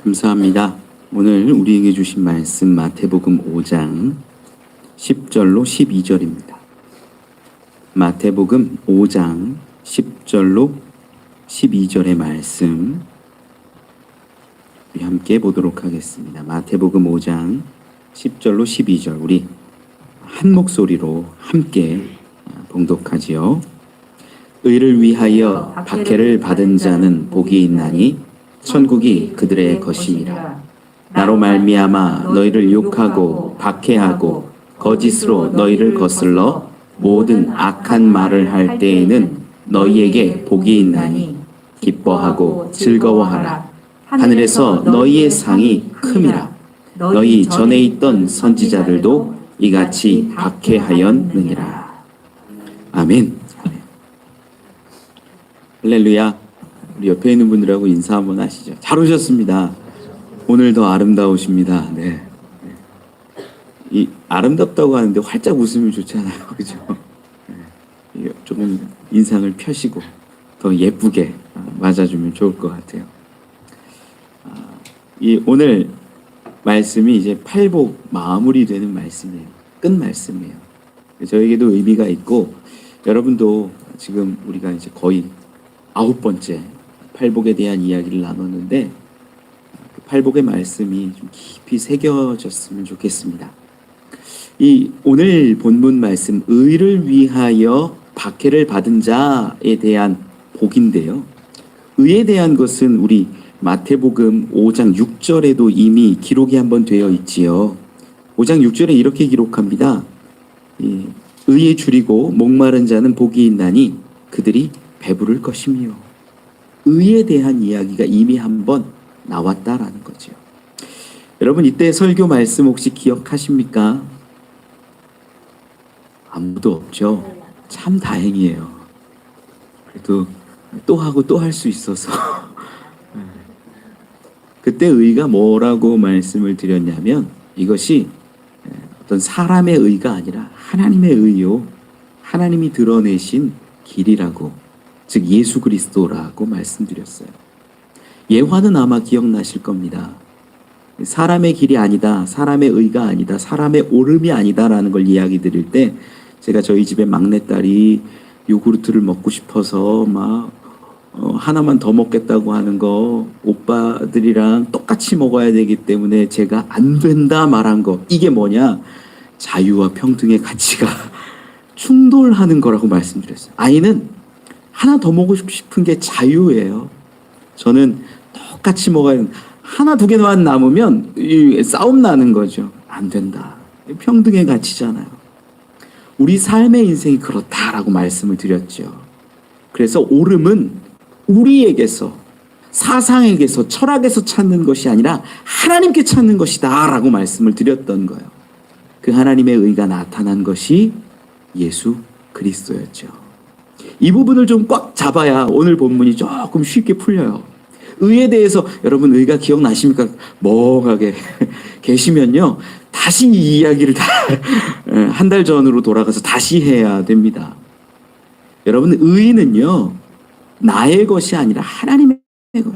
감사합니다. 오늘 우리에게 주신 말씀 마태복음 5장 10절로 12절입니다. 마태복음 5장 10절로 12절의 말씀 우리 함께 보도록 하겠습니다. 마태복음 5장 10절로 12절 우리 한 목소리로 함께 봉독하지요. 의를 위하여 박해를 받은 자는 복이 있나니 천국이 그들의 것임이라. 나로 말미암아 너희를 욕하고 박해하고 거짓으로 너희를 거슬러 모든 악한 말을 할 때에는 너희에게 복이 있나니 기뻐하고 즐거워하라. 하늘에서 너희의 상이 큼이라. 너희 전에 있던 선지자들도 이같이 박해하였느니라. 아멘. 할렐루야. 우리 옆에 있는 분들하고 인사 한번 하시죠. 잘 오셨습니다. 오늘 더 아름다우십니다. 네. 이 아름답다고 하는데 활짝 웃으면 좋잖아요. 그죠? 네. 조금 인상을 펴시고 더 예쁘게 맞아주면 좋을 것 같아요. 이 오늘 말씀이 이제 팔복 마무리되는 말씀이에요. 끝 말씀이에요. 저에게도 의미가 있고 여러분도 지금 우리가 이제 거의 9번째 팔복에 대한 이야기를 나눴는데 그 팔복의 말씀이 좀 깊이 새겨졌으면 좋겠습니다. 이 오늘 본문 말씀 의를 위하여 박해를 받은 자에 대한 복인데요. 의에 대한 것은 우리 마태복음 5장 6절에도 이미 기록이 한번 되어 있지요. 5장 6절에 이렇게 기록합니다. 의에 줄이고 목마른 자는 복이 있나니 그들이 배부를 것이며 의에 대한 이야기가 이미 한번 나왔다라는 거죠. 여러분 이때 설교 말씀 혹시 기억하십니까? 아무도 없죠. 참 다행이에요. 그래도 또 하고 또 할 수 있어서 그때 의가 뭐라고 말씀을 드렸냐면 이것이 어떤 사람의 의가 아니라 하나님의 의요. 하나님이 드러내신 길이라고 즉 예수 그리스도라고 말씀드렸어요. 예화는 아마 기억나실 겁니다. 사람의 길이 아니다, 사람의 의가 아니다, 사람의 옳음이 아니다라는 걸 이야기 드릴 때 제가 저희 집에 막내딸이 요구르트를 먹고 싶어서 막 하나만 더 먹겠다고 하는 거 오빠들이랑 똑같이 먹어야 되기 때문에 제가 안 된다 말한 거 이게 뭐냐? 자유와 평등의 가치가 충돌하는 거라고 말씀드렸어요. 아이는 하나 더 먹고 싶은 게 자유예요. 저는 똑같이 먹어야 되는 하나 두 개만 남으면 싸움 나는 거죠. 안 된다. 평등의 가치잖아요. 우리 삶의 인생이 그렇다라고 말씀을 드렸죠. 그래서 옳음은 우리에게서 사상에게서 철학에서 찾는 것이 아니라 하나님께 찾는 것이다 라고 말씀을 드렸던 거예요. 그 하나님의 의가 나타난 것이 예수 그리스도였죠. 이 부분을 좀 꽉 잡아야 오늘 본문이 조금 쉽게 풀려요. 의에 대해서 여러분 의가 기억나십니까? 멍하게 계시면요. 다시 이 이야기를 한 달 전으로 돌아가서 다시 해야 됩니다. 여러분 의는요. 나의 것이 아니라 하나님의 것.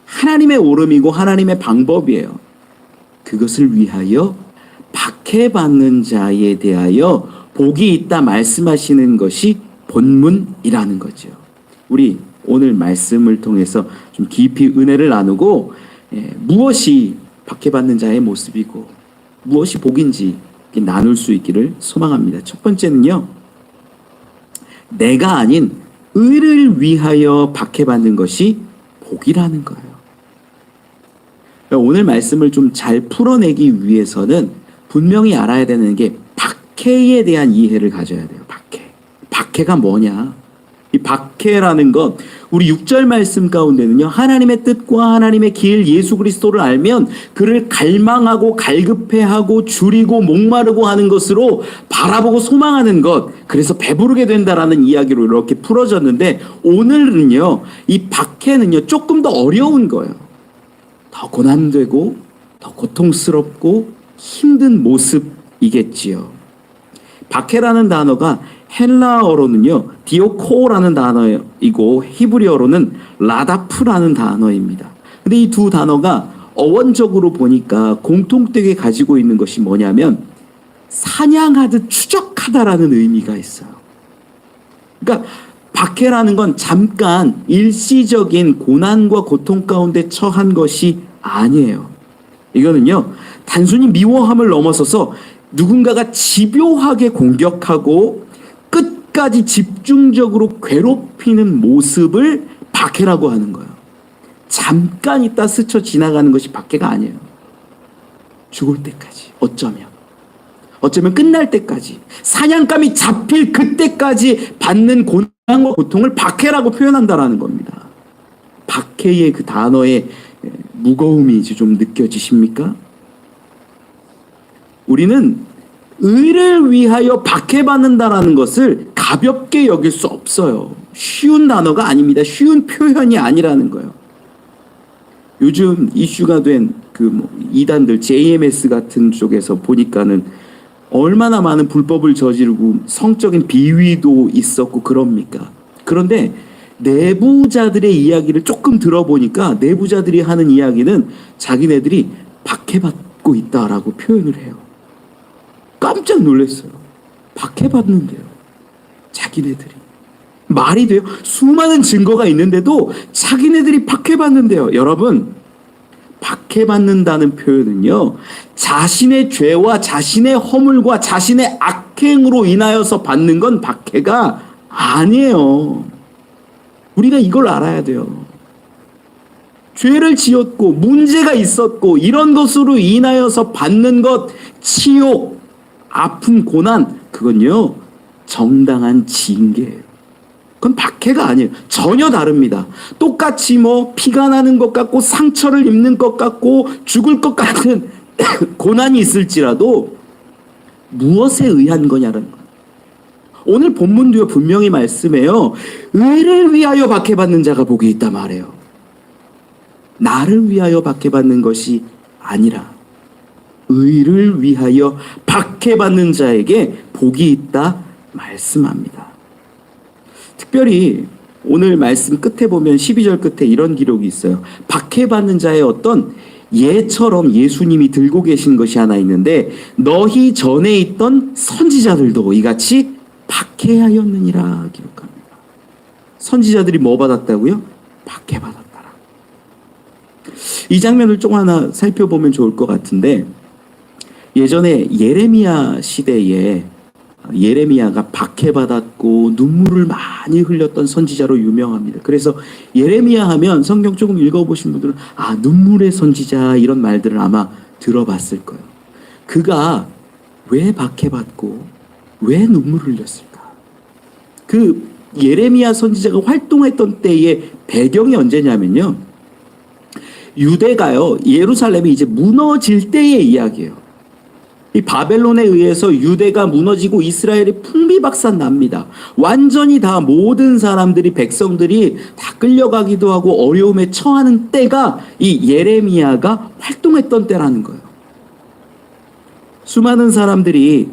하나님의 옳음이고 하나님의 방법이에요. 그것을 위하여 박해받는 자에 대하여 복이 있다 말씀하시는 것이 본문이라는 거죠. 우리 오늘 말씀을 통해서 좀 깊이 은혜를 나누고 무엇이 박해받는 자의 모습이고 무엇이 복인지 나눌 수 있기를 소망합니다. 첫 번째는요. 내가 아닌 의를 위하여 박해받는 것이 복이라는 거예요. 오늘 말씀을 좀 잘 풀어내기 위해서는 분명히 알아야 되는 게 박해에 대한 이해를 가져야 돼요. 박해가 뭐냐? 이 박해라는 것 우리 6절 말씀 가운데는요. 하나님의 뜻과 하나님의 길 예수 그리스도를 알면 그를 갈망하고 갈급해하고 줄이고 목마르고 하는 것으로 바라보고 소망하는 것 그래서 배부르게 된다라는 이야기로 이렇게 풀어졌는데 오늘은요. 이 박해는요. 조금 더 어려운 거예요. 더 고난되고 더 고통스럽고 힘든 모습이겠지요. 박해라는 단어가 헬라어로는요. 디오코라는 단어이고 히브리어로는 라다프라는 단어입니다. 근데 이 두 단어가 어원적으로 보니까 공통되게 가지고 있는 것이 뭐냐면 사냥하듯 추적하다라는 의미가 있어요. 그러니까 박해라는 건 잠깐 일시적인 고난과 고통 가운데 처한 것이 아니에요. 이거는요, 단순히 미워함을 넘어서서 누군가가 집요하게 공격하고 끝까지 집중적으로 괴롭히는 모습을 박해라고 하는 거예요. 잠깐 있다 스쳐 지나가는 것이 박해가 아니에요. 죽을 때까지, 어쩌면 끝날 때까지, 사냥감이 잡힐 그때까지 받는 고난과 고통을 박해라고 표현한다라는 겁니다. 박해의 그 단어의 무거움이 이제 좀 느껴지십니까? 우리는 의를 위하여 박해받는다라는 것을 가볍게 여길 수 없어요. 쉬운 단어가 아닙니다. 쉬운 표현이 아니라는 거예요. 요즘 이슈가 된 그 이단들 JMS 같은 쪽에서 보니까는 얼마나 많은 불법을 저지르고 성적인 비위도 있었고 그럽니까? 그런데 내부자들의 이야기를 조금 들어보니까 내부자들이 하는 이야기는 자기네들이 박해받고 있다라고 표현을 해요. 깜짝 놀랐어요. 박해받는데요. 자기네들이. 말이 돼요? 수많은 증거가 있는데도 자기네들이 박해받는데요. 여러분, 박해받는다는 표현은요, 자신의 죄와 자신의 허물과 자신의 악행으로 인하여서 받는 건 박해가 아니에요. 우리가 이걸 알아야 돼요. 죄를 지었고 문제가 있었고 이런 것으로 인하여서 받는 것, 치욕, 아픔, 고난, 그건요 정당한 징계예요. 그건 박해가 아니에요. 전혀 다릅니다. 똑같이 피가 나는 것 같고 상처를 입는 것 같고 죽을 것 같은 고난이 있을지라도 무엇에 의한 거냐라는 거예요. 오늘 본문도요 분명히 말씀해요. 의를 위하여 박해받는 자가 복이 있다 말해요. 나를 위하여 박해받는 것이 아니라 의를 위하여 박해받는 자에게 복이 있다 말씀합니다. 특별히 오늘 말씀 끝에 보면 12절 끝에 이런 기록이 있어요. 박해받는 자의 어떤 예처럼 예수님이 들고 계신 것이 하나 있는데 너희 전에 있던 선지자들도 이같이 박해하였느니라 기록합니다. 선지자들이 뭐 받았다고요? 박해받았다라. 이 장면을 좀 하나 살펴보면 좋을 것 같은데 예전에 예레미야 시대에 예레미야가 박해받았고 눈물을 많이 흘렸던 선지자로 유명합니다. 그래서 예레미야 하면 성경 조금 읽어보신 분들은 눈물의 선지자 이런 말들을 아마 들어봤을 거예요. 그가 왜 박해받고 왜 눈물을 흘렸을까? 그 예레미야 선지자가 활동했던 때의 배경이 언제냐면요. 유대가요, 예루살렘이 이제 무너질 때의 이야기예요. 이 바벨론에 의해서 유대가 무너지고 이스라엘이 풍비박산 납니다. 완전히 다 모든 사람들이 백성들이 다 끌려가기도 하고 어려움에 처하는 때가 이 예레미야가 활동했던 때라는 거예요. 수많은 사람들이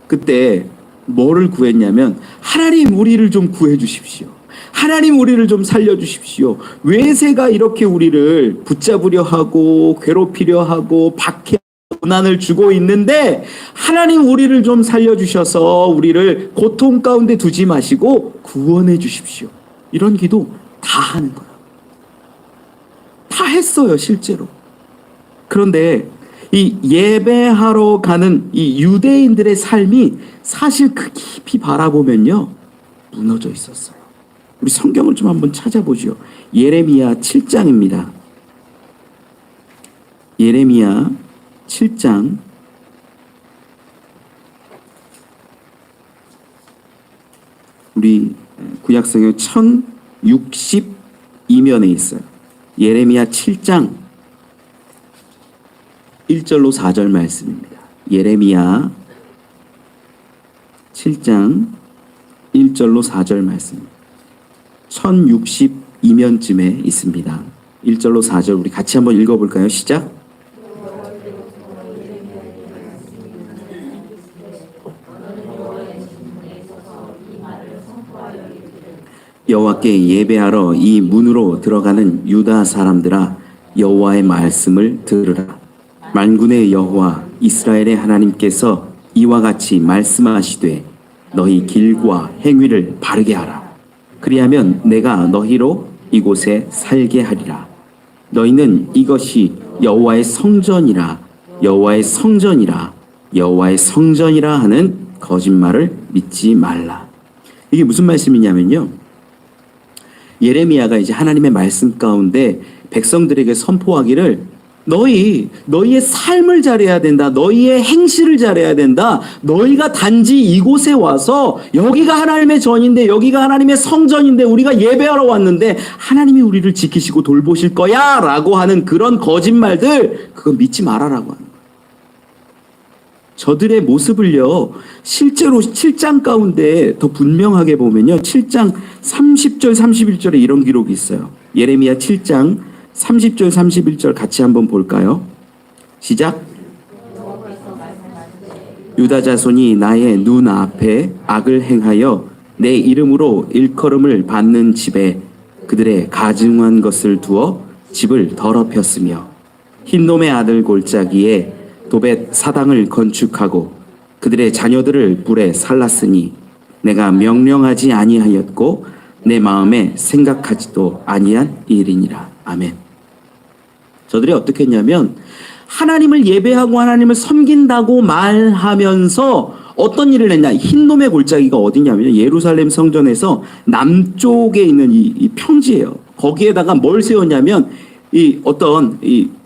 그때 뭐를 구했냐면 하나님 우리를 좀 구해 주십시오. 하나님 우리를 좀 살려주십시오. 외세가 이렇게 우리를 붙잡으려 하고 괴롭히려 하고 고난을 주고 있는데 하나님 우리를 좀 살려주셔서 우리를 고통 가운데 두지 마시고 구원해 주십시오. 이런 기도 다 하는 거예요. 다 했어요 실제로. 그런데 이 예배하러 가는 이 유대인들의 삶이 사실 그 깊이 바라보면요 무너져 있었어요. 우리 성경을 좀 한번 찾아보죠. 예레미야 7장입니다. 예레미야 7장 우리 구약성경 1062면에 있어요. 예레미야 7장 1절로 4절 말씀입니다. 예레미야 7장 1절로 4절 말씀 1062면쯤에 있습니다. 1절로 4절 우리 같이 한번 읽어볼까요? 시작. 여호와께 예배하러 이 문으로 들어가는 유다 사람들아, 여호와의 말씀을 들으라. 만군의 여호와 이스라엘의 하나님께서 이와 같이 말씀하시되 너희 길과 행위를 바르게 하라. 그리하면 내가 너희로 이곳에 살게 하리라. 너희는 이것이 여호와의 성전이라, 여호와의 성전이라, 여호와의 성전이라 하는 거짓말을 믿지 말라. 이게 무슨 말씀이냐면요, 예레미야가 이제 하나님의 말씀 가운데 백성들에게 선포하기를 너희의 삶을 잘해야 된다. 너희의 행실을 잘해야 된다. 너희가 단지 이곳에 와서 여기가 하나님의 전인데, 여기가 하나님의 성전인데, 우리가 예배하러 왔는데 하나님이 우리를 지키시고 돌보실 거야 라고 하는 그런 거짓말들, 그거 믿지 말아라고 하는 거예요. 저들의 모습을요, 실제로 7장 가운데 더 분명하게 보면요, 7장 30절 31절에 이런 기록이 있어요. 예레미야 7장 30절 31절 같이 한번 볼까요? 시작. 유다 자손이 나의 눈 앞에 악을 행하여 내 이름으로 일컬음을 받는 집에 그들의 가증한 것을 두어 집을 더럽혔으며, 흰놈의 아들 골짜기에 도벳 사당을 건축하고 그들의 자녀들을 불에 살랐으니 내가 명령하지 아니하였고 내 마음에 생각하지도 아니한 일이니라. 아멘. 저들이 어떻게 했냐면 하나님을 예배하고 하나님을 섬긴다고 말하면서 어떤 일을 했냐. 흰놈의 골짜기가 어디냐면 예루살렘 성전에서 남쪽에 있는 이 평지예요. 거기에다가 뭘 세웠냐면 어떤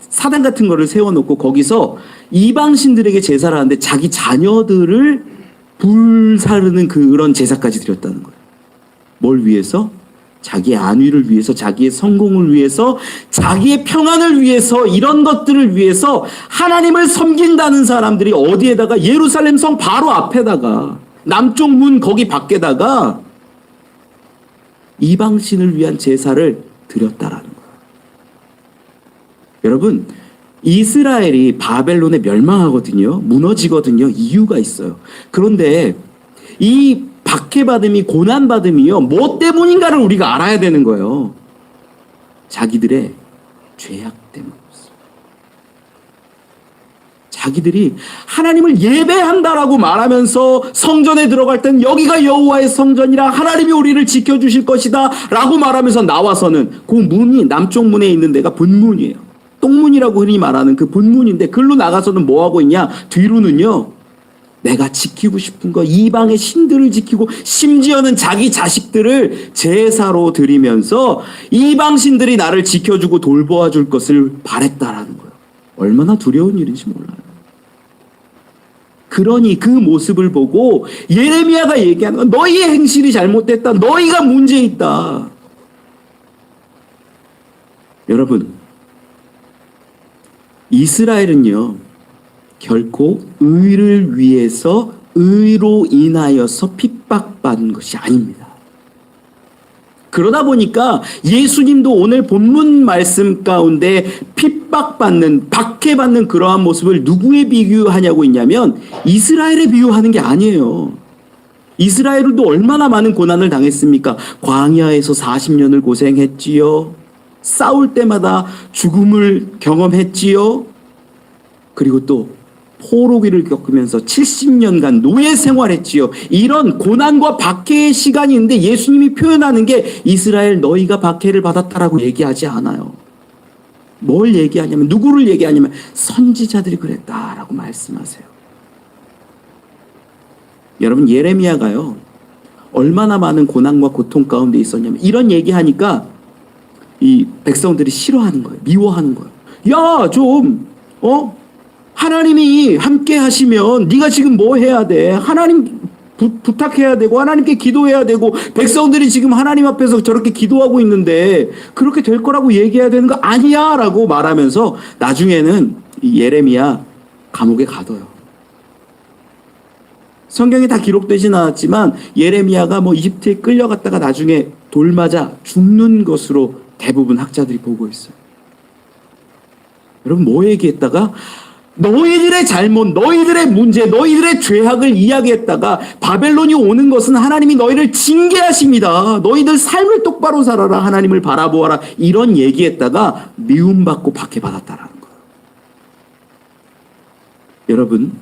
사당 같은 거를 세워놓고 거기서 이방신들에게 제사를 하는데 자기 자녀들을 불사르는 그런 제사까지 드렸다는 거예요. 뭘 위해서? 자기의 안위를 위해서, 자기의 성공을 위해서, 자기의 평안을 위해서, 이런 것들을 위해서 하나님을 섬긴다는 사람들이 어디에다가, 예루살렘 성 바로 앞에다가, 남쪽 문 거기 밖에다가 이방신을 위한 제사를 드렸다라는 거예요. 여러분, 이스라엘이 바벨론에 멸망하거든요. 무너지거든요. 이유가 있어요. 그런데 이 박해받음이, 고난받음이요, 뭐 때문인가를 우리가 알아야 되는 거예요. 자기들의 죄악 때문이었어요. 자기들이 하나님을 예배한다라고 말하면서 성전에 들어갈 땐 여기가 여호와의 성전이라, 하나님이 우리를 지켜주실 것이다 라고 말하면서 나와서는 그 문이, 남쪽 문에 있는 데가 본문이에요. 똥문이라고 흔히 말하는 그 본문인데, 글로 나가서는 뭐하고 있냐? 뒤로는요, 내가 지키고 싶은 거, 이방의 신들을 지키고, 심지어는 자기 자식들을 제사로 드리면서 이방 신들이 나를 지켜주고 돌보아 줄 것을 바랬다라는 거예요. 얼마나 두려운 일인지 몰라요. 그러니 그 모습을 보고 예레미야가 얘기하는 건 너희의 행실이 잘못됐다. 너희가 문제 있다. 여러분, 이스라엘은요, 결코 의를 위해서, 의로 인하여서 핍박받은 것이 아닙니다. 그러다 보니까 예수님도 오늘 본문 말씀 가운데 핍박받는, 박해받는 그러한 모습을 누구에 비유하냐고 했냐면 이스라엘에 비유하는 게 아니에요. 이스라엘도 얼마나 많은 고난을 당했습니까? 광야에서 40년을 고생했지요. 싸울 때마다 죽음을 경험했지요. 그리고 또 포로기를 겪으면서 70년간 노예 생활했지요. 이런 고난과 박해의 시간이 있는데 예수님이 표현하는 게 이스라엘 너희가 박해를 받았다라고 얘기하지 않아요. 뭘 얘기하냐면, 누구를 얘기하냐면 선지자들이 그랬다라고 말씀하세요. 여러분, 예레미야가요, 얼마나 많은 고난과 고통 가운데 있었냐면 이런 얘기하니까 이 백성들이 싫어하는 거예요. 미워하는 거예요. 야, 좀 하나님이 함께 하시면 네가 지금 뭐 해야 돼? 하나님 부탁해야 되고 하나님께 기도해야 되고, 백성들이 지금 하나님 앞에서 저렇게 기도하고 있는데 그렇게 될 거라고 얘기해야 되는 거 아니야 라고 말하면서 나중에는 예레미야 감옥에 가둬요. 성경에 다 기록되진 않았지만 예레미야가 이집트에 끌려갔다가 나중에 돌 맞아 죽는 것으로 대부분 학자들이 보고 있어요. 여러분, 뭐 얘기했다가 너희들의 잘못, 너희들의 문제, 너희들의 죄악을 이야기했다가 바벨론이 오는 것은 하나님이 너희를 징계하십니다. 너희들 삶을 똑바로 살아라. 하나님을 바라보아라. 이런 얘기했다가 미움받고 박해받았다라는 거예요. 여러분,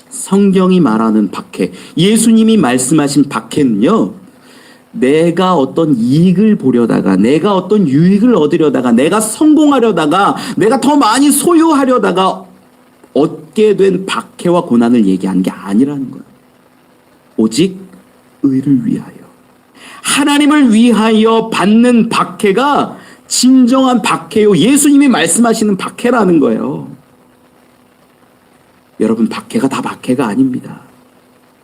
성경이 말하는 박해, 예수님이 말씀하신 박해는요, 내가 어떤 이익을 보려다가, 내가 어떤 유익을 얻으려다가, 내가 성공하려다가, 내가 더 많이 소유하려다가 얻게 된 박해와 고난을 얘기하는 게 아니라는 거예요. 오직 의를 위하여, 하나님을 위하여 받는 박해가 진정한 박해요. 예수님이 말씀하시는 박해라는 거예요. 여러분, 박해가 다 박해가 아닙니다.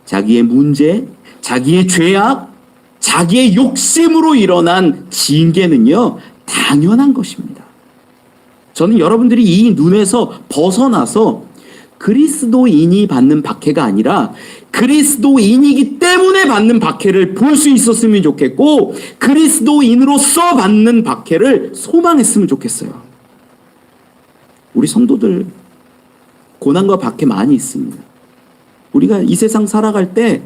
자기의 문제, 자기의 죄악, 자기의 욕심으로 일어난 징계는요, 당연한 것입니다. 저는 여러분들이 이 눈에서 벗어나서 그리스도인이 받는 박해가 아니라 그리스도인이기 때문에 받는 박해를 볼 수 있었으면 좋겠고, 그리스도인으로서 받는 박해를 소망했으면 좋겠어요. 우리 성도들 고난과 박해 많이 있습니다. 우리가 이 세상 살아갈 때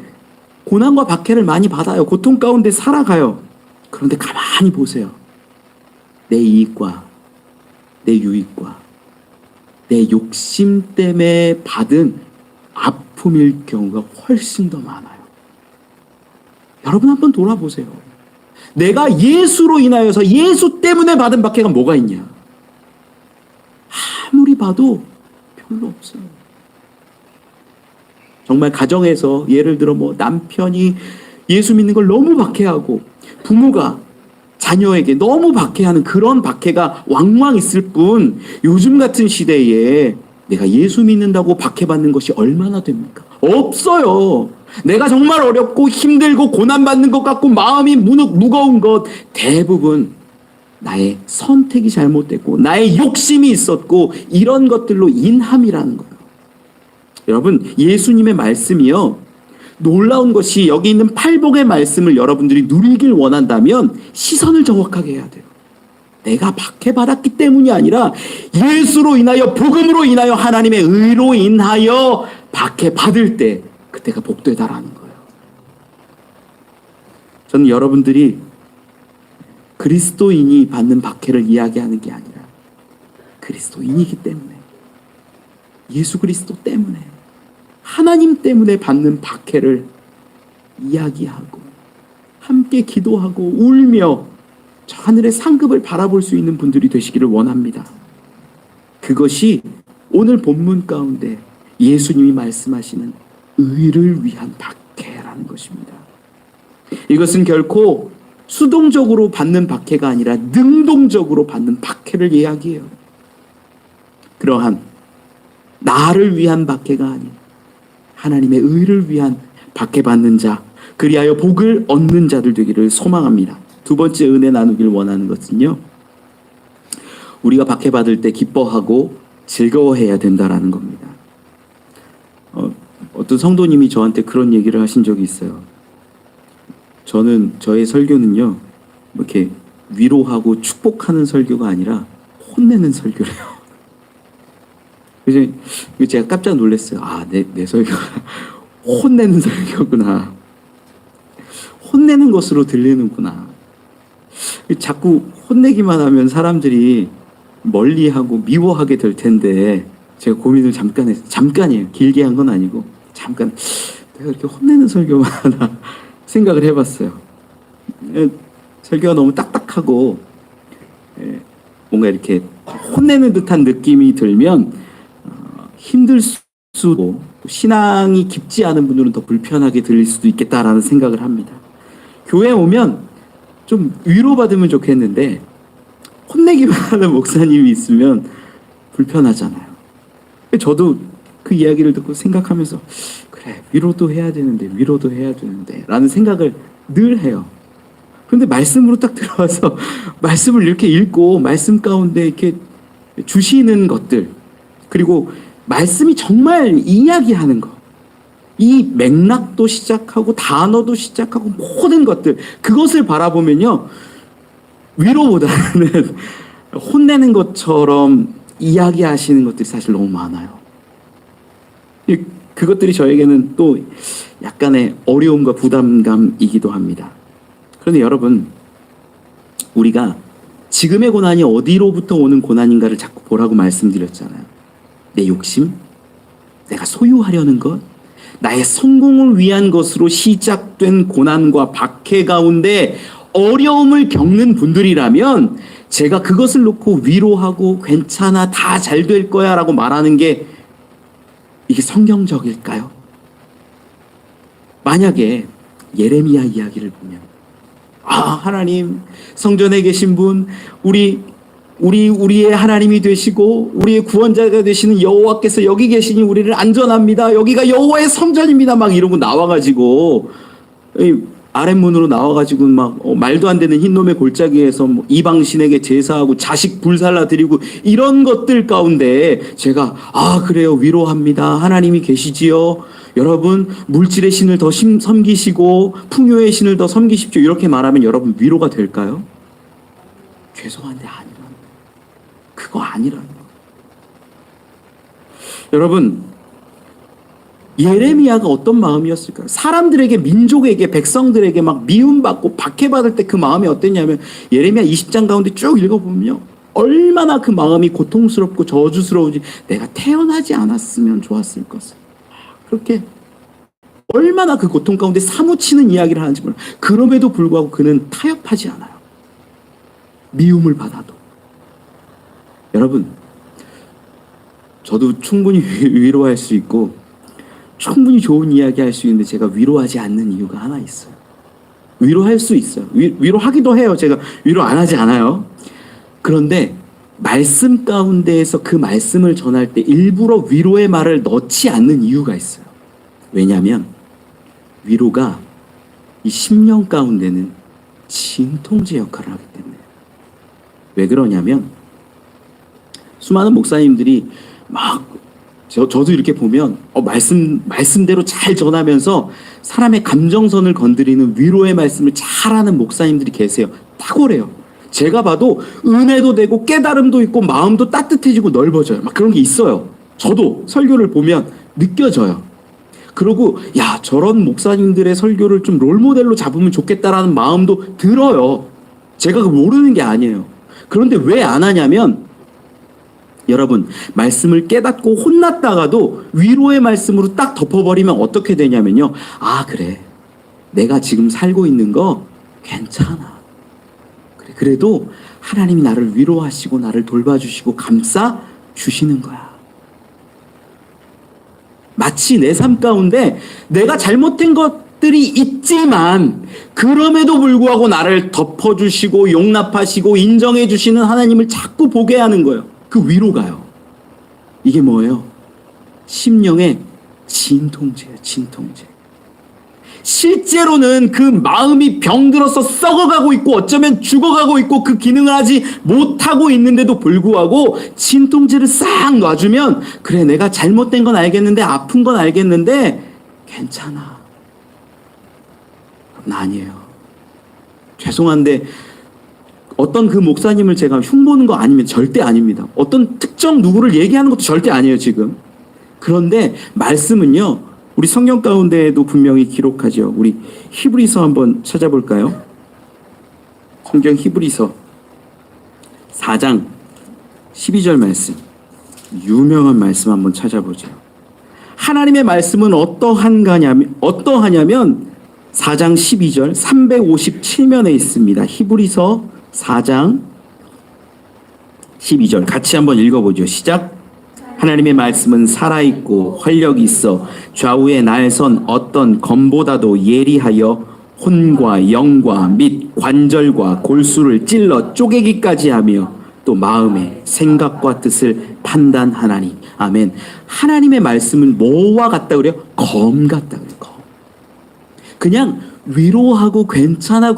고난과 박해를 많이 받아요. 고통 가운데 살아가요. 그런데 가만히 보세요. 내 이익과 내 유익과 내 욕심 때문에 받은 아픔일 경우가 훨씬 더 많아요. 여러분 한번 돌아보세요. 내가 예수로 인하여서 예수 때문에 받은 박해가 뭐가 있냐? 아무리 봐도 별로 없어요. 정말 가정에서 예를 들어 남편이 예수 믿는 걸 너무 박해하고 부모가 자녀에게 너무 박해하는 그런 박해가 왕왕 있을 뿐, 요즘 같은 시대에 내가 예수 믿는다고 박해받는 것이 얼마나 됩니까? 없어요. 내가 정말 어렵고 힘들고 고난받는 것 같고 마음이 무거운 것, 대부분 나의 선택이 잘못됐고 나의 욕심이 있었고 이런 것들로 인함이라는 거예요. 여러분, 예수님의 말씀이요, 놀라운 것이 여기 있는 팔복의 말씀을 여러분들이 누리길 원한다면 시선을 정확하게 해야 돼요. 내가 박해받았기 때문이 아니라 예수로 인하여, 복음으로 인하여, 하나님의 의로 인하여 박해받을 때 그때가 복되다라는 거예요. 저는 여러분들이 그리스도인이 받는 박해를 이야기하는 게 아니라 그리스도인이기 때문에, 예수 그리스도 때문에, 하나님 때문에 받는 박해를 이야기하고 함께 기도하고 울며 저 하늘의 상급을 바라볼 수 있는 분들이 되시기를 원합니다. 그것이 오늘 본문 가운데 예수님이 말씀하시는 의를 위한 박해라는 것입니다. 이것은 결코 수동적으로 받는 박해가 아니라 능동적으로 받는 박해를 이야기해요. 그러한 나를 위한 박해가 아닌 하나님의 의를 위한 박해받는 자, 그리하여 복을 얻는 자들 되기를 소망합니다. 두 번째 은혜 나누길 원하는 것은요, 우리가 박해받을 때 기뻐하고 즐거워해야 된다라는 겁니다. 어떤 성도님이 저한테 그런 얘기를 하신 적이 있어요. 저의 설교는요, 이렇게 위로하고 축복하는 설교가 아니라 혼내는 설교래요. 그래서 제가 깜짝 놀랐어요. 아, 내 설교가 혼내는 설교구나. 혼내는 것으로 들리는구나. 자꾸 혼내기만 하면 사람들이 멀리하고 미워하게 될 텐데, 제가 고민을 잠깐 했어요. 잠깐이에요. 길게 한 건 아니고 잠깐, 내가 이렇게 혼내는 설교만 하나 생각을 해봤어요. 설교가 너무 딱딱하고 뭔가 이렇게 혼내는 듯한 느낌이 들면 힘들 수도, 신앙이 깊지 않은 분들은 더 불편하게 들릴 수도 있겠다라는 생각을 합니다. 교회에 오면 좀 위로받으면 좋겠는데 혼내기만 하는 목사님이 있으면 불편하잖아요. 저도 그 이야기를 듣고 생각하면서, 그래, 위로도 해야 되는데 라는 생각을 늘 해요. 그런데 말씀으로 딱 들어와서 말씀을 이렇게 읽고 말씀 가운데 이렇게 주시는 것들, 그리고 말씀이 정말 이야기하는 것, 이 맥락도 시작하고 단어도 시작하고 모든 것들, 그것을 바라보면요, 위로보다는 혼내는 것처럼 이야기하시는 것들이 사실 너무 많아요. 그것들이 저에게는 또 약간의 어려움과 부담감이기도 합니다. 그런데 여러분, 우리가 지금의 고난이 어디로부터 오는 고난인가를 자꾸 보라고 말씀드렸잖아요. 내 욕심, 내가 소유하려는 것, 나의 성공을 위한 것으로 시작된 고난과 박해 가운데 어려움을 겪는 분들이라면 제가 그것을 놓고 위로하고 괜찮아, 다 잘 될 거야 라고 말하는 게 이게 성경적일까요? 만약에 예레미야 이야기를 보면 하나님, 성전에 계신 분, 우리의 하나님이 되시고 우리의 구원자가 되시는 여호와께서 여기 계시니 우리를 안전합니다. 여기가 여호와의 성전입니다. 막 이러고 나와가지고 아랫문으로 나와가지고 막 말도 안 되는 흰놈의 골짜기에서 뭐 이방신에게 제사하고 자식 불살라 드리고 이런 것들 가운데 제가 그래요, 위로합니다. 하나님이 계시지요. 여러분 물질의 신을 더 섬기시고 풍요의 신을 더 섬기십시오. 이렇게 말하면 여러분 위로가 될까요? 죄송한데 아니라는 거예요. 그거 아니라는 거예요. 여러분, 예레미야가 어떤 마음이었을까요? 사람들에게, 민족에게, 백성들에게 막 미움받고 박해받을 때 그 마음이 어땠냐면 예레미야 20장 가운데 쭉 읽어보면요, 얼마나 그 마음이 고통스럽고 저주스러운지, 내가 태어나지 않았으면 좋았을 것을, 그렇게 얼마나 그 고통 가운데 사무치는 이야기를 하는지 몰라요. 그럼에도 불구하고 그는 타협하지 않아요. 미움을 받아도. 여러분, 저도 충분히 위로할 수 있고 충분히 좋은 이야기 할 수 있는데 제가 위로하지 않는 이유가 하나 있어요. 위로할 수 있어요. 위로하기도 해요. 제가 위로 안 하지 않아요. 그런데 말씀 가운데에서 그 말씀을 전할 때 일부러 위로의 말을 넣지 않는 이유가 있어요. 왜냐하면 위로가 이 심령 가운데는 진통제 역할을 하기 때문에. 왜 그러냐면 수많은 목사님들이 막 저도 이렇게 보면 말씀대로 잘 전하면서 사람의 감정선을 건드리는 위로의 말씀을 잘하는 목사님들이 계세요. 탁월해요. 제가 봐도 은혜도 되고 깨달음도 있고 마음도 따뜻해지고 넓어져요. 막 그런 게 있어요. 저도 설교를 보면 느껴져요. 그리고 저런 목사님들의 설교를 좀 롤모델로 잡으면 좋겠다라는 마음도 들어요. 제가 그거 모르는 게 아니에요. 그런데 왜 안 하냐면, 여러분, 말씀을 깨닫고 혼났다가도 위로의 말씀으로 딱 덮어버리면 어떻게 되냐면요, 그래, 내가 지금 살고 있는 거 괜찮아. 그래, 그래도 하나님이 나를 위로하시고 나를 돌봐주시고 감싸 주시는 거야. 마치 내 삶 가운데 내가 잘못된 것들이 있지만 그럼에도 불구하고 나를 덮어주시고 용납하시고 인정해주시는 하나님을 자꾸 보게 하는 거예요. 그 위로가요. 이게 뭐예요? 심령의 진통제예요. 진통제. 실제로는 그 마음이 병들어서 썩어가고 있고 어쩌면 죽어가고 있고 그 기능을 하지 못하고 있는데도 불구하고 진통제를 싹 놔주면, 그래, 내가 잘못된 건 알겠는데 아픈 건 알겠는데 괜찮아. 아니에요. 죄송한데 어떤 그 목사님을 제가 흉보는 거 아니면 절대 아닙니다. 어떤 특정 누구를 얘기하는 것도 절대 아니에요, 지금. 그런데 말씀은요, 우리 성경 가운데에도 분명히 기록하죠. 우리 히브리서 한번 찾아볼까요? 성경 히브리서 4장 12절 말씀, 유명한 말씀 한번 찾아보죠. 하나님의 말씀은 어떠하냐면 4장 12절 357면에 있습니다. 히브리서 4장 12절 같이 한번 읽어보죠. 시작. 하나님의 말씀은 살아있고 활력이 있어 좌우에 날선 어떤 검보다도 예리하여 혼과 영과 및 관절과 골수를 찔러 쪼개기까지 하며 또 마음의 생각과 뜻을 판단하나니. 아멘. 하나님의 말씀은 뭐와 같다 그래요? 검 같다 그래요. 검. 그냥 위로하고 괜찮아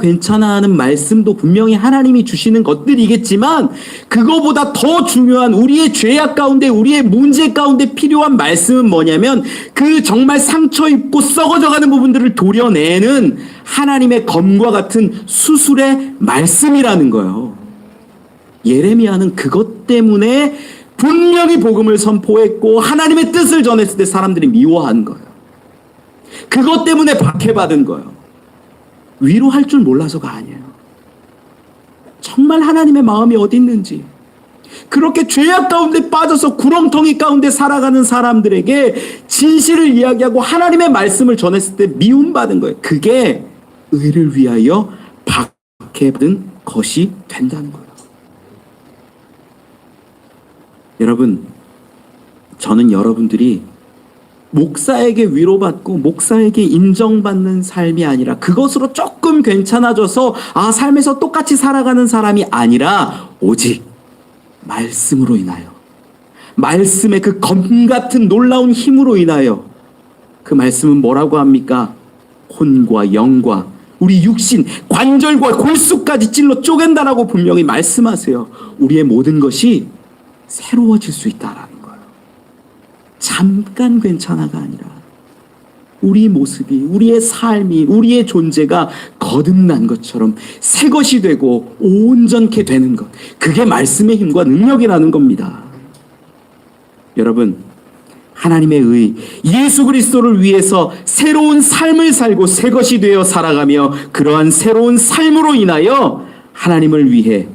하는 말씀도 분명히 하나님이 주시는 것들이겠지만, 그거보다 더 중요한 우리의 죄악 가운데, 우리의 문제 가운데 필요한 말씀은 뭐냐면 그 정말 상처 입고 썩어져가는 부분들을 도려내는 하나님의 검과 같은 수술의 말씀이라는 거예요. 예레미야는 그것 때문에 분명히 복음을 선포했고 하나님의 뜻을 전했을 때 사람들이 미워한 거예요. 그것 때문에 박해받은 거예요. 위로할 줄 몰라서가 아니에요. 정말 하나님의 마음이 어디 있는지, 그렇게 죄악 가운데 빠져서 구렁텅이 가운데 살아가는 사람들에게 진실을 이야기하고 하나님의 말씀을 전했을 때 미움받은 거예요. 그게 의를 위하여 박해받은 것이 된다는 거예요. 여러분, 저는 여러분들이 목사에게 위로받고 목사에게 인정받는 삶이 아니라 그것으로 조금 괜찮아져서 삶에서 똑같이 살아가는 사람이 아니라 오직 말씀으로 인하여, 말씀의 그 검 같은 놀라운 힘으로 인하여, 그 말씀은 뭐라고 합니까? 혼과 영과 우리 육신, 관절과 골수까지 찔러 쪼갠다라고 분명히 말씀하세요. 우리의 모든 것이 새로워질 수 있다라는 거예요. 잠깐 괜찮아가 아니라 우리 모습이, 우리의 삶이, 우리의 존재가 거듭난 것처럼 새 것이 되고 온전케 되는 것, 그게 말씀의 힘과 능력이라는 겁니다. 여러분, 하나님의 의, 예수 그리스도를 위해서 새로운 삶을 살고 새 것이 되어 살아가며 그러한 새로운 삶으로 인하여 하나님을 위해,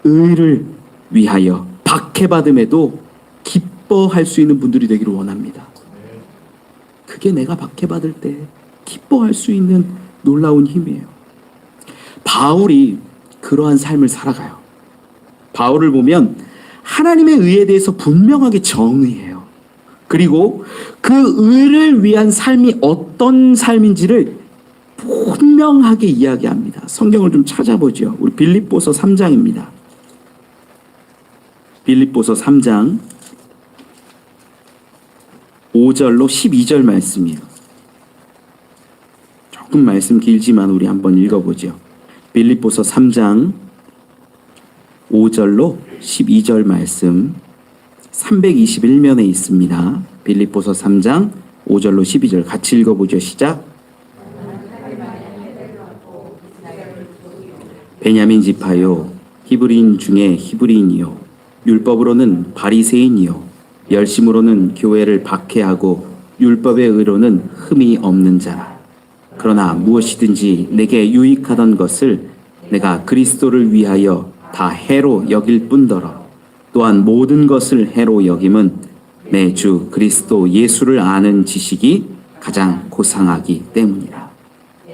의를 위하여 박해받음에도 기뻐할 수 있는 분들이 되기를 원합니다. 그게 내가 박해받을 때 기뻐할 수 있는 놀라운 힘이에요. 바울이 그러한 삶을 살아가요. 바울을 보면 하나님의 의에 대해서 분명하게 정의해요. 그리고 그 의를 위한 삶이 어떤 삶인지를 분명하게 이야기합니다. 성경을 좀 찾아보죠. 우리 빌립보서 3장입니다. 빌립보서 3장 5절로 12절 말씀이에요. 조금 말씀 길지만 우리 한번 읽어보죠. 빌립보서 3장 5절로 12절 말씀 321면에 있습니다. 빌립보서 3장 5절로 12절 같이 읽어보죠. 시작. 베냐민 지파요, 히브리인 중에 히브리인이요, 율법으로는 바리새인이요, 열심으로는 교회를 박해하고 율법의 의로는 흠이 없는 자라. 그러나 무엇이든지 내게 유익하던 것을 내가 그리스도를 위하여 다 해로 여길 뿐더러 또한 모든 것을 해로 여김은 내 주 그리스도 예수를 아는 지식이 가장 고상하기 때문이라.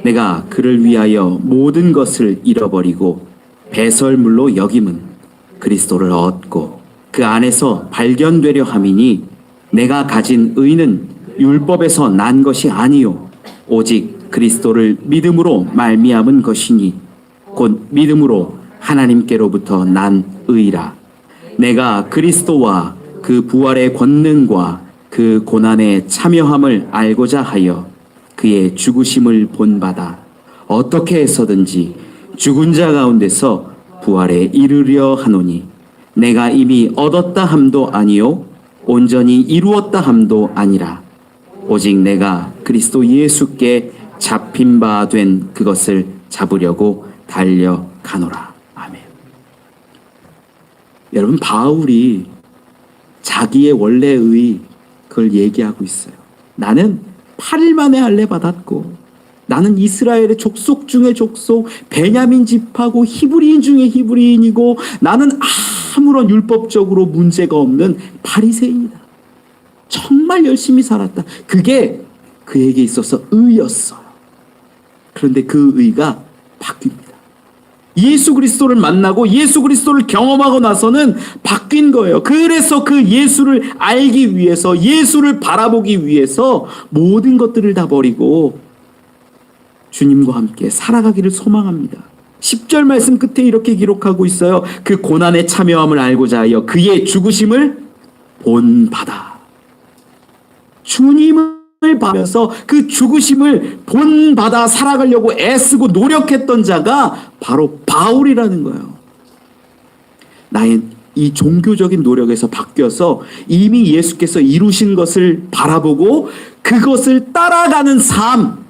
내가 그를 위하여 모든 것을 잃어버리고 배설물로 여김은 그리스도를 얻고 그 안에서 발견되려 함이니 내가 가진 의는 율법에서 난 것이 아니요 오직 그리스도를 믿음으로 말미암은 것이니 곧 믿음으로 하나님께로부터 난 의라. 내가 그리스도와 그 부활의 권능과 그 고난의 참여함을 알고자 하여 그의 죽으심을 본받아 어떻게 해서든지 죽은 자 가운데서 부활에 이르려 하노니 내가 이미 얻었다 함도 아니요 온전히 이루었다 함도 아니라 오직 내가 그리스도 예수께 잡힌 바 된 그것을 잡으려고 달려가노라. 아멘. 여러분, 바울이 자기의 원래의 그걸 얘기하고 있어요. 나는 8일 만에 할례 받았고 나는 이스라엘의 족속 중의 족속, 베냐민 지파고 히브리인 중의 히브리인이고 나는 아무런 율법적으로 문제가 없는 바리새인이다. 정말 열심히 살았다. 그게 그에게 있어서 의였어요. 그런데 그 의가 바뀝니다. 예수 그리스도를 만나고 예수 그리스도를 경험하고 나서는 바뀐 거예요. 그래서 그 예수를 알기 위해서, 예수를 바라보기 위해서 모든 것들을 다 버리고 주님과 함께 살아가기를 소망합니다. 10절 말씀 끝에 이렇게 기록하고 있어요. 그 고난의 참여함을 알고자 하여 그의 죽으심을 본받아. 주님을 보면서 그 죽으심을 본받아 살아가려고 애쓰고 노력했던 자가 바로 바울이라는 거예요. 나의 이 종교적인 노력에서 바뀌어서 이미 예수께서 이루신 것을 바라보고 그것을 따라가는 삶,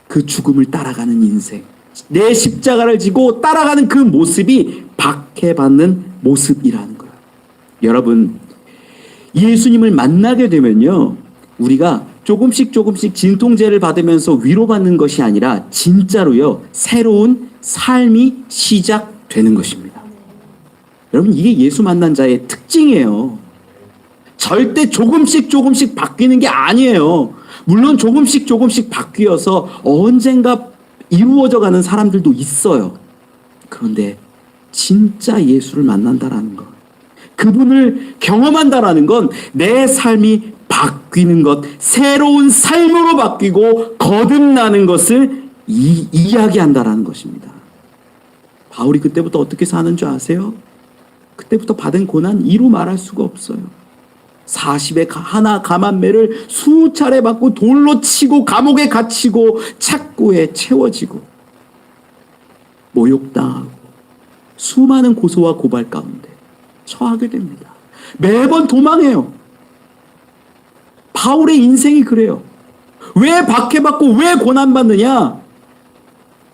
그 죽음을 따라가는 인생, 내 십자가를 지고 따라가는 그 모습이 박해받는 모습이라는 거예요. 여러분, 예수님을 만나게 되면요, 우리가 조금씩 진통제를 받으면서 위로받는 것이 아니라 진짜로요, 새로운 삶이 시작되는 것입니다. 여러분, 이게 예수 만난 자의 특징이에요. 절대 조금씩 바뀌는 게 아니에요. 물론 조금씩 바뀌어서 언젠가 이루어져 가는 사람들도 있어요. 그런데 진짜 예수를 만난다라는 것, 그분을 경험한다라는 건 내 삶이 바뀌는 것, 새로운 삶으로 바뀌고 거듭나는 것을 이야기한다라는 것입니다. 바울이 그때부터 어떻게 사는 줄 아세요? 그때부터 받은 고난 이루 말할 수가 없어요. 40에 하나 감한매를 수차례 받고 돌로 치고 감옥에 갇히고 착고에 채워지고 모욕당하고 수많은 고소와 고발 가운데 처하게 됩니다. 매번 도망해요. 바울의 인생이 그래요. 왜 박해받고 왜 고난받느냐?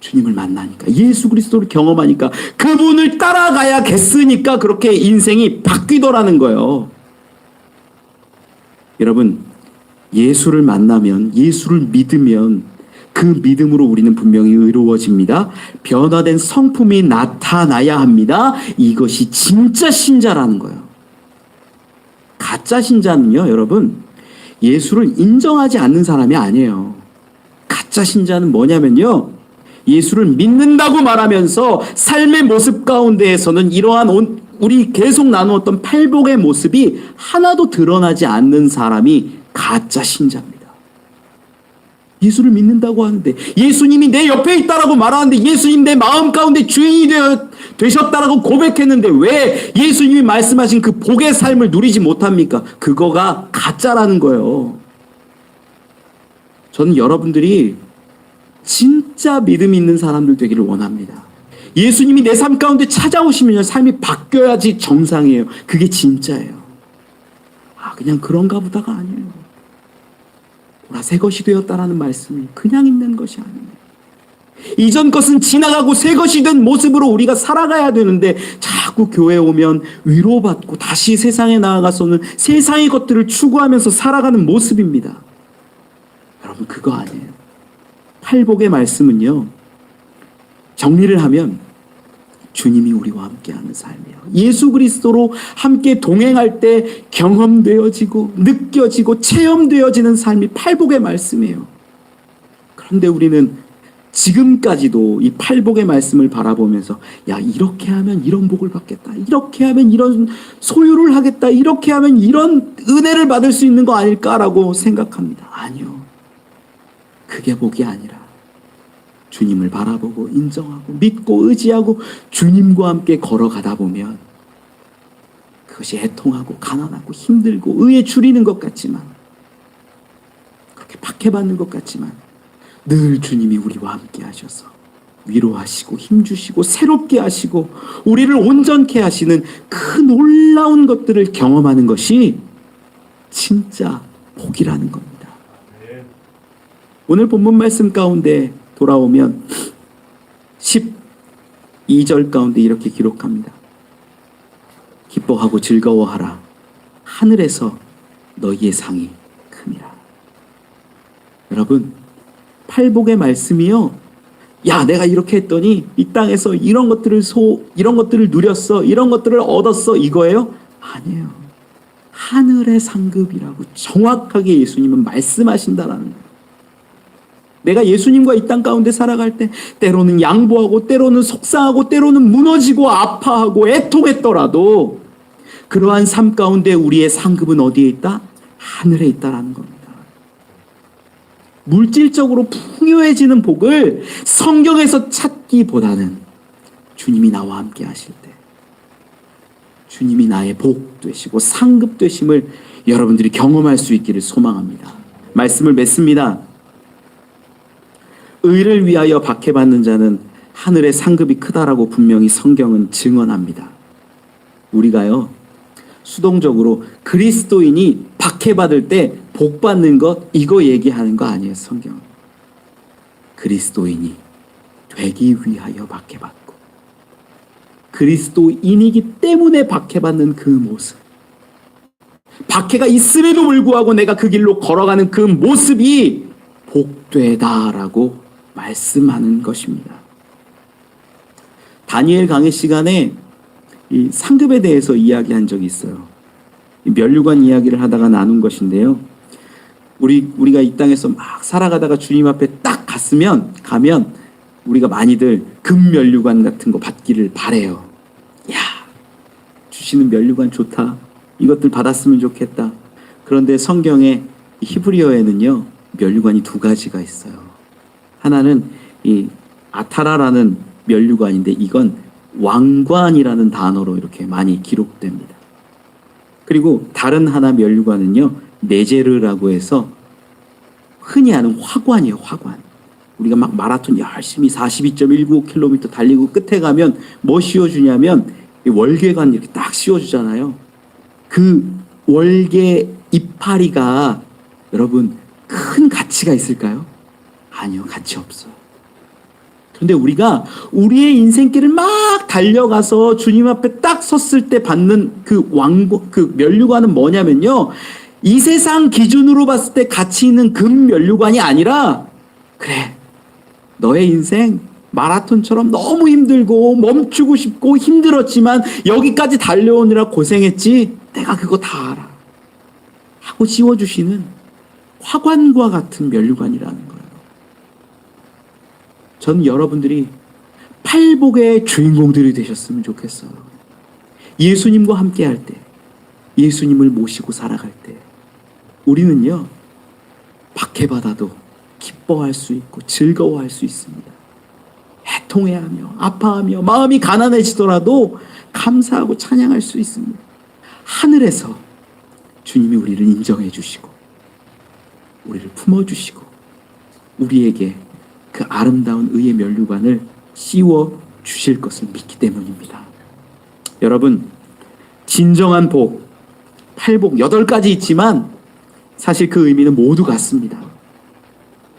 주님을 만나니까, 예수 그리스도를 경험하니까, 그분을 따라가야겠으니까 그렇게 인생이 바뀌더라는 거예요. 여러분, 예수를 만나면, 예수를 믿으면 그 믿음으로 우리는 분명히 의로워집니다. 변화된 성품이 나타나야 합니다. 이것이 진짜 신자라는 거예요. 가짜 신자는요, 여러분, 예수를 인정하지 않는 사람이 아니에요. 가짜 신자는 뭐냐면요, 예수를 믿는다고 말하면서 삶의 모습 가운데에서는 이러한 우리 계속 나누었던 팔복의 모습이 하나도 드러나지 않는 사람이 가짜 신자입니다. 예수를 믿는다고 하는데, 예수님이 내 옆에 있다라고 말하는데, 예수님 내 마음 가운데 주인이 되셨다라고 고백했는데 왜 예수님이 말씀하신 그 복의 삶을 누리지 못합니까? 그거가 가짜라는 거예요. 저는 여러분들이 진짜 믿음 있는 사람들 되기를 원합니다. 예수님이 내 삶 가운데 찾아오시면 삶이 바뀌어야지 정상이에요. 그게 진짜예요. 그냥 그런가 보다가 아니에요. 보라, 새 것이 되었다라는 말씀이 그냥 있는 것이 아니에요. 이전 것은 지나가고 새 것이 된 모습으로 우리가 살아가야 되는데, 자꾸 교회에 오면 위로받고 다시 세상에 나아가서는 세상의 것들을 추구하면서 살아가는 모습입니다. 여러분, 그거 아니에요. 팔복의 말씀은요, 정리를 하면 주님이 우리와 함께하는 삶이에요. 예수 그리스도로 함께 동행할 때 경험되어지고 느껴지고 체험되어지는 삶이 팔복의 말씀이에요. 그런데 우리는 지금까지도 이 팔복의 말씀을 바라보면서, 야, 이렇게 하면 이런 복을 받겠다, 이렇게 하면 이런 소유를 하겠다, 이렇게 하면 이런 은혜를 받을 수 있는 거 아닐까라고 생각합니다. 아니요, 그게 복이 아니라 주님을 바라보고 인정하고 믿고 의지하고 주님과 함께 걸어가다 보면 그것이 애통하고 가난하고 힘들고 의에 줄이는 것 같지만, 그렇게 박해받는 것 같지만, 늘 주님이 우리와 함께 하셔서 위로하시고 힘주시고 새롭게 하시고 우리를 온전케 하시는 그 놀라운 것들을 경험하는 것이 진짜 복이라는 겁니다. 오늘 본문 말씀 가운데 돌아오면 12절 가운데 이렇게 기록합니다. 기뻐하고 즐거워하라. 하늘에서 너희의 상이 큼이라. 여러분, 팔복의 말씀이요, 야, 내가 이렇게 했더니 이 땅에서 이런 것들을 누렸어, 이런 것들을 얻었어, 이거예요? 아니에요. 하늘의 상급이라고 정확하게 예수님은 말씀하신다라는 거예요. 내가 예수님과 이 땅 가운데 살아갈 때 때로는 양보하고 때로는 속상하고 때로는 무너지고 아파하고 애통했더라도 그러한 삶 가운데 우리의 상급은 어디에 있다? 하늘에 있다라는 겁니다. 물질적으로 풍요해지는 복을 성경에서 찾기보다는 주님이 나와 함께 하실 때 주님이 나의 복 되시고 상급 되심을 여러분들이 경험할 수 있기를 소망합니다. 말씀을 맺습니다. 의를 위하여 박해받는 자는 하늘의 상급이 크다라고 분명히 성경은 증언합니다. 우리가요, 수동적으로 그리스도인이 박해받을 때 복받는 것, 이거 얘기하는 거 아니에요. 성경은 그리스도인이 되기 위하여 박해받고 그리스도인이기 때문에 박해받는 그 모습, 박해가 있음에도 불구하고 내가 그 길로 걸어가는 그 모습이 복되다라고 말씀하는 것입니다. 다니엘 강의 시간에 이 상급에 대해서 이야기한 적이 있어요. 면류관 이야기를 하다가 나눈 것인데요. 우리가 이 땅에서 막 살아가다가 주님 앞에 딱 가면 우리가 많이들 금면류관 같은 거 받기를 바래요. 야, 주시는 면류관 좋다. 이것들 받았으면 좋겠다. 그런데 성경에 히브리어에는요, 면류관이 두 가지가 있어요. 하나는 이 아타라라는 면류관인데 이건 왕관이라는 단어로 이렇게 많이 기록됩니다. 그리고 다른 하나 면류관은요, 네제르라고 해서 흔히 아는 화관이에요. 화관. 우리가 막 마라톤 열심히 42.195km 달리고 끝에 가면 뭐 씌워주냐면 월계관 이렇게 딱 씌워주잖아요. 그 월계 이파리가 여러분 큰 가치가 있을까요? 아니요, 가치 없어요. 그런데 우리가 우리의 인생길을 막 달려가서 주님 앞에 딱 섰을 때 받는 그 그 면류관은 뭐냐면요, 이 세상 기준으로 봤을 때 가치 있는 금 면류관이 아니라, 그래, 너의 인생 마라톤처럼 너무 힘들고 멈추고 싶고 힘들었지만 여기까지 달려오느라 고생했지, 내가 그거 다 알아 하고 씌워주시는 화관과 같은 면류관이라는 거예요. 전 여러분들이 팔복의 주인공들이 되셨으면 좋겠어요. 예수님과 함께 할 때, 예수님을 모시고 살아갈 때 우리는요, 박해받아도 기뻐할 수 있고 즐거워할 수 있습니다. 해통해하며 아파하며 마음이 가난해지더라도 감사하고 찬양할 수 있습니다. 하늘에서 주님이 우리를 인정해 주시고 우리를 품어주시고 우리에게 그 아름다운 의의 면류관을 씌워 주실 것을 믿기 때문입니다. 여러분, 진정한 복, 팔복 8가지 있지만 사실 그 의미는 모두 같습니다.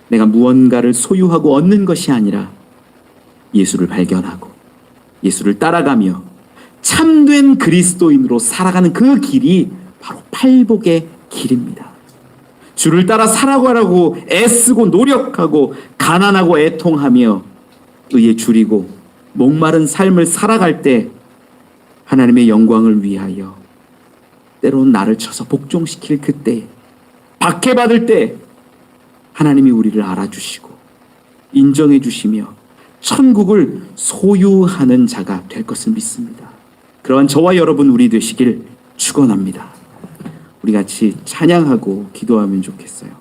내가 무언가를 소유하고 얻는 것이 아니라 예수를 발견하고 예수를 따라가며 참된 그리스도인으로 살아가는 그 길이 바로 팔복의 길입니다. 주를 따라 살아가라고 애쓰고 노력하고 가난하고 애통하며 의에 줄이고 목마른 삶을 살아갈 때 하나님의 영광을 위하여 때로는 나를 쳐서 복종시킬 그때, 박해받을 때 하나님이 우리를 알아주시고 인정해 주시며 천국을 소유하는 자가 될 것을 믿습니다. 그러한 저와 여러분 우리 되시길 축원합니다. 우리 같이 찬양하고 기도하면 좋겠어요.